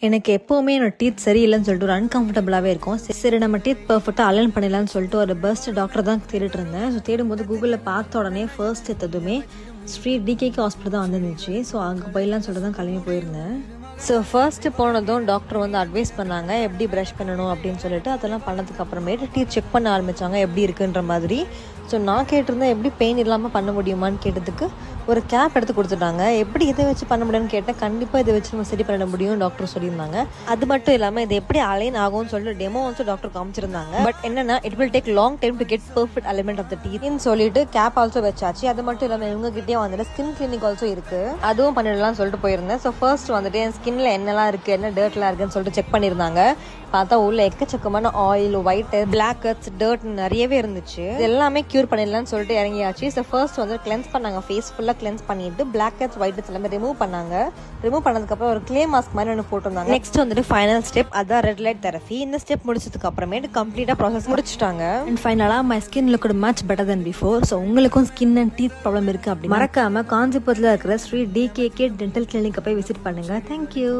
எனக்கு எப்போவுமே என்னோட டீத் சரியில்லைன்னு சொல்லிட்டு ஒரு அன்கம்ஃபர்டபுளாகவே இருக்கும். சரி நம்ம டீத் பர்ஃபெக்டாக அலைன் பண்ணிடலான்னு சொல்லிட்டு ஒரு பெஸ்ட் டாக்டர் தான் தேடிட்டு இருந்தேன். ஸோ தேடும்போது கூகுளில் பார்த்த உடனே ஃபர்ஸ்ட் எத்ததுமே ஸ்ரீ டிகேகே ஹாஸ்பிட்டல் தான் வந்துருந்துச்சு. ஸோ அங்கே போயிடலான்னு சொல்லிட்டு தான் கிளம்பி போயிருந்தேன். ஸோ ஃபர்ஸ்ட்டு போனதும் டாக்டர் வந்து அட்வைஸ் பண்ணாங்க எப்படி ப்ரஷ் பண்ணணும் அப்படின்னு சொல்லிட்டு. அதெல்லாம் பண்ணதுக்கு அப்புறமேட்டு டீத் செக் பண்ண ஆரம்பித்தாங்க எப்படி இருக்குன்ற மாதிரி. ஸோ நான் கேட்டிருந்தேன் எப்படி பெயின் இல்லாமல் பண்ண முடியுமான்னு கேட்டதுக்கு ஒரு கேப் எடுத்து கொடுத்துட்டாங்க. எப்படி இதை வச்சு பண்ண முடியும்னு கேட்டேன். கண்டிப்பாக இதை வச்சு நம்ம சரி பண்ண முடியும் டாக்டர் சொல்லியிருந்தாங்க. அது மட்டும் இல்லாமல் இது எப்படி அலைன் ஆகும்னு சொல்லிட்டு டெமோ வந்து டாக்டர் காமிச்சிருந்தாங்க. பட் என்னன்னா it will take long time to get perfect alignment of the டீத்னு சொல்லிட்டு கேப் ஆல்சோ வச்சாச்சு. அது மட்டும் இல்லாமல் இவங்ககிட்டயே வந்துட்டு ஸ்கின் கிளினிக் ஆல்சோ இருக்கு, அதுவும் பண்ணிடலாம்னு சொல்லிட்டு போயிருந்தேன். ஸோ ஃபர்ஸ்ட் வந்துட்டு என் ஸ்கின்ல என்னெல்லாம் இருக்கு, என்ன டர்ட்லாம் இருக்குன்னு சொல்லிட்டு செக் பண்ணியிருந்தாங்க. பார்த்தா உள்ள எக்கச்சக்கமான oil, white, black heads, dirt நிறையவே இருந்துச்சு. இது எல்லாமே கியூர் பண்ணிடலாம்னு சொல்லிட்டு இறங்கியாச்சு. ஸோ ஃபர்ஸ்ட் வந்து கிளென்ஸ் பண்ணாங்க, ஃபேஸ் ஃபுல்லாக கிளென்ஸ் பண்ணிட்டு பிளாக் ஹெட்ஸ், ஒயிட் ஹெட்ஸ் எல்லாமே ரிமூவ் பண்ணாங்க. ரிமூவ் பண்ணதுக்கப்புறம் ஒரு கிளே மாஸ்க் மாதிரி ஒன்று போட்டிருந்தாங்க. நெக்ஸ்ட் வந்துட்டு ஃபைனல் ஸ்டெப், அதான் ரெட் லைட் தெரபி. இந்த ஸ்டெப் முடிச்சதுக்கு அப்புறமேட்டு கம்ப்ளீட்டாக ப்ராசஸ் முடிச்சுட்டாங்க. அண்ட் ஃபைனலாக my skin look much better then before. So உங்களுக்கும் ஸ்கின் அண்ட் டீத் ப்ராப்ளம் இருக்கு அப்படி மறக்காம காஞ்சிபுரத்தில் இருக்கிற ஸ்ரீ டிகேகே டென்டல் கிளினிக்கை போய் விசிட் பண்ணுங்க. தேங்க்யூ.